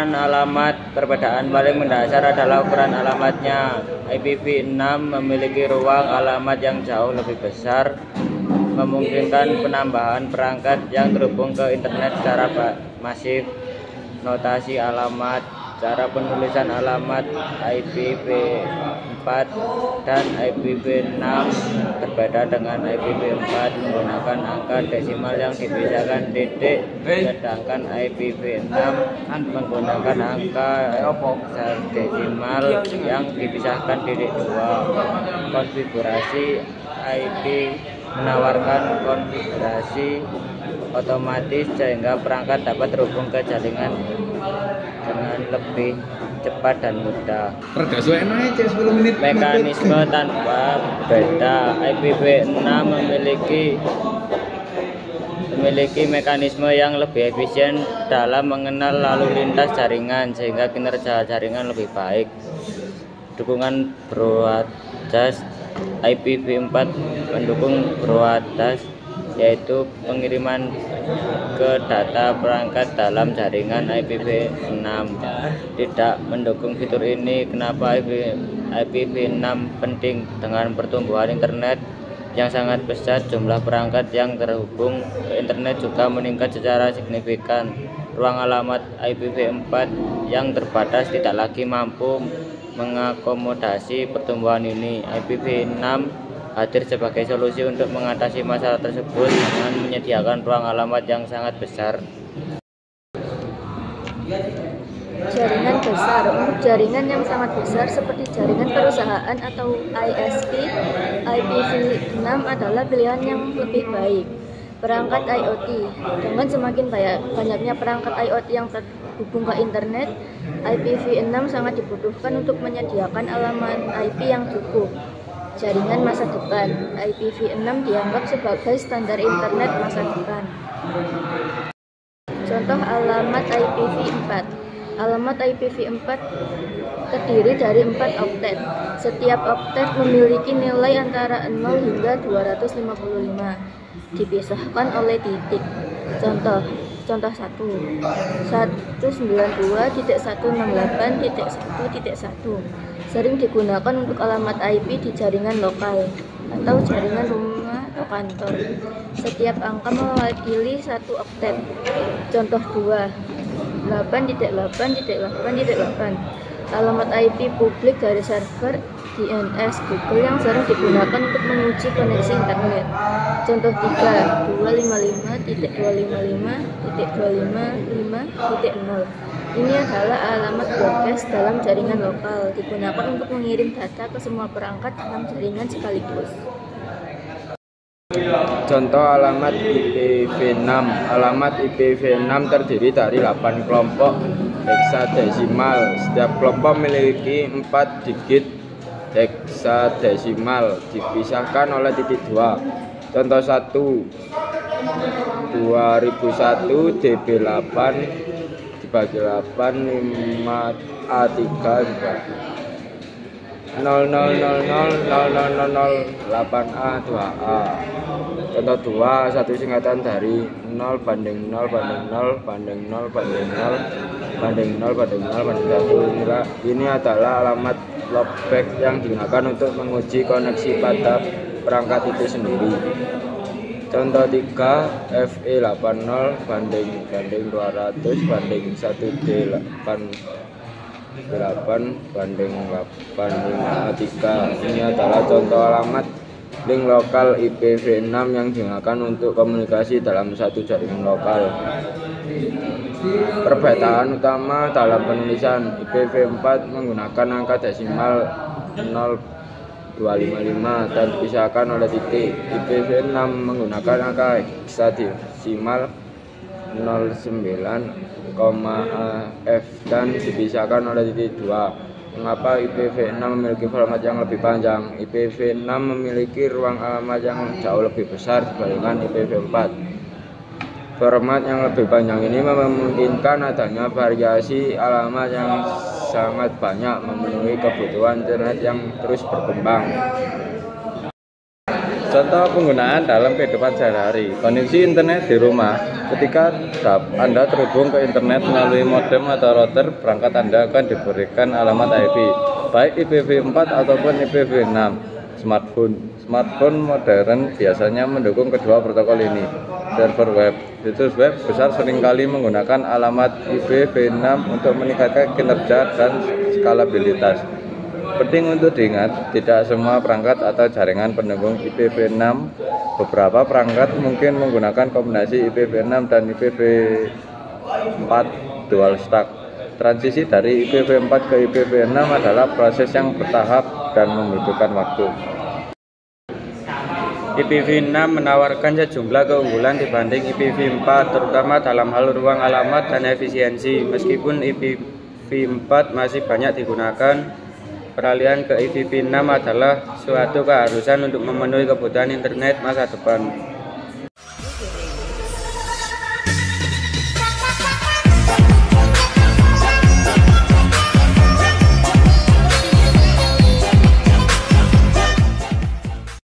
Ukuran alamat. Perbedaan paling mendasar adalah ukuran alamatnya. IPv6 memiliki ruang alamat yang jauh lebih besar, memungkinkan penambahan perangkat yang terhubung ke internet secara masif. Notasi alamat. Cara penulisan alamat IPv4 dan IPv6 berbeda. Dengan IPv4 menggunakan angka desimal yang dipisahkan titik, sedangkan IPv6 menggunakan angka hexadesimal yang dipisahkan titik 2. Konfigurasi IP menawarkan konfigurasi otomatis sehingga perangkat dapat terhubung ke jaringan dengan lebih cepat dan mudah. Mekanisme tanpa beda. IPv6 memiliki mekanisme yang lebih efisien dalam mengenal lalu lintas jaringan sehingga kinerja jaringan lebih baik. Dukungan broadcast. IPv4 mendukung broadcast, yaitu pengiriman ke data perangkat dalam jaringan. IPv6 tidak mendukung fitur ini. Kenapa IPv6 penting? Dengan pertumbuhan internet yang sangat besar, jumlah perangkat yang terhubung ke internet juga meningkat secara signifikan. Ruang alamat IPv4 yang terbatas tidak lagi mampu mengakomodasi pertumbuhan ini. IPv6 hadir sebagai solusi untuk mengatasi masalah tersebut dengan menyediakan ruang alamat yang sangat besar. Jaringan besar. Untuk jaringan yang sangat besar seperti jaringan perusahaan atau ISP, IPv6 adalah pilihan yang lebih baik. Perangkat IoT. Dengan semakin banyaknya perangkat IoT yang terhubung ke internet, IPv6 sangat dibutuhkan untuk menyediakan alamat IP yang cukup. Jaringan masa depan. IPv6 dianggap sebagai standar internet masa depan. Contoh alamat IPv4. Alamat IPv4 terdiri dari 4 oktet. Setiap oktet memiliki nilai antara 0 hingga 255, dipisahkan oleh titik. Contoh 1, 192.168.1.1 sering digunakan untuk alamat IP di jaringan lokal atau jaringan rumah atau kantor. Setiap angka mewakili satu oktet. Contoh 2, 8.8.8.8. Alamat IP publik dari server DNS Google yang sering digunakan untuk menguji koneksi internet. Contoh 3, 255.255.255.0. Ini adalah alamat broadcast dalam jaringan lokal, digunakan untuk mengirim data ke semua perangkat dalam jaringan sekaligus. Contoh alamat IPv6. Alamat IPv6 terdiri dari 8 kelompok hexadesimal. Setiap kelompok memiliki 4 digit hexadesimal dipisahkan oleh titik 2. Contoh 1, 2001 DB8 dibagi 8 5A3 0000008A 2A. Contoh 2, satu singkatan dari 0 banding 0 banding 0 banding 0 banding 0 banding 0 banding 0 banding 1. Ini adalah alamat loopback yang digunakan untuk menguji koneksi pada perangkat itu sendiri. Contoh 3, FE80 banding 200 banding 1D8 banding 853. Ini adalah contoh alamat link lokal IPv6 yang digunakan untuk komunikasi dalam satu jaringan lokal. Perbedaan utama dalam penulisan. IPv4 menggunakan angka desimal 0255 dan dipisahkan oleh titik. IPv6 menggunakan angka hexadesimal 09,f dan dipisahkan oleh titik 2. Mengapa IPv6 memiliki format yang lebih panjang? IPv6 memiliki ruang alamat yang jauh lebih besar dibandingkan IPv4. Format yang lebih panjang ini memungkinkan adanya variasi alamat yang sangat banyak, memenuhi kebutuhan internet yang terus berkembang. Contoh penggunaan dalam kehidupan sehari-hari. Koneksi internet di rumah. Ketika Anda terhubung ke internet melalui modem atau router, perangkat Anda akan diberikan alamat IP, baik IPv4 ataupun IPv6. Smartphone modern biasanya mendukung kedua protokol ini. Server web. Situs web besar seringkali menggunakan alamat IPv6 untuk meningkatkan kinerja dan skalabilitas. Penting untuk diingat, tidak semua perangkat atau jaringan pendukung IPv6. Beberapa perangkat mungkin menggunakan kombinasi IPv6 dan IPv4 dual stack. Transisi dari IPv4 ke IPv6 adalah proses yang bertahap dan membutuhkan waktu. IPv6 menawarkan sejumlah keunggulan dibanding IPv4, terutama dalam hal ruang alamat dan efisiensi. Meskipun IPv4 masih banyak digunakan, peralihan ke IPv6 adalah suatu keharusan untuk memenuhi kebutuhan internet masa depan.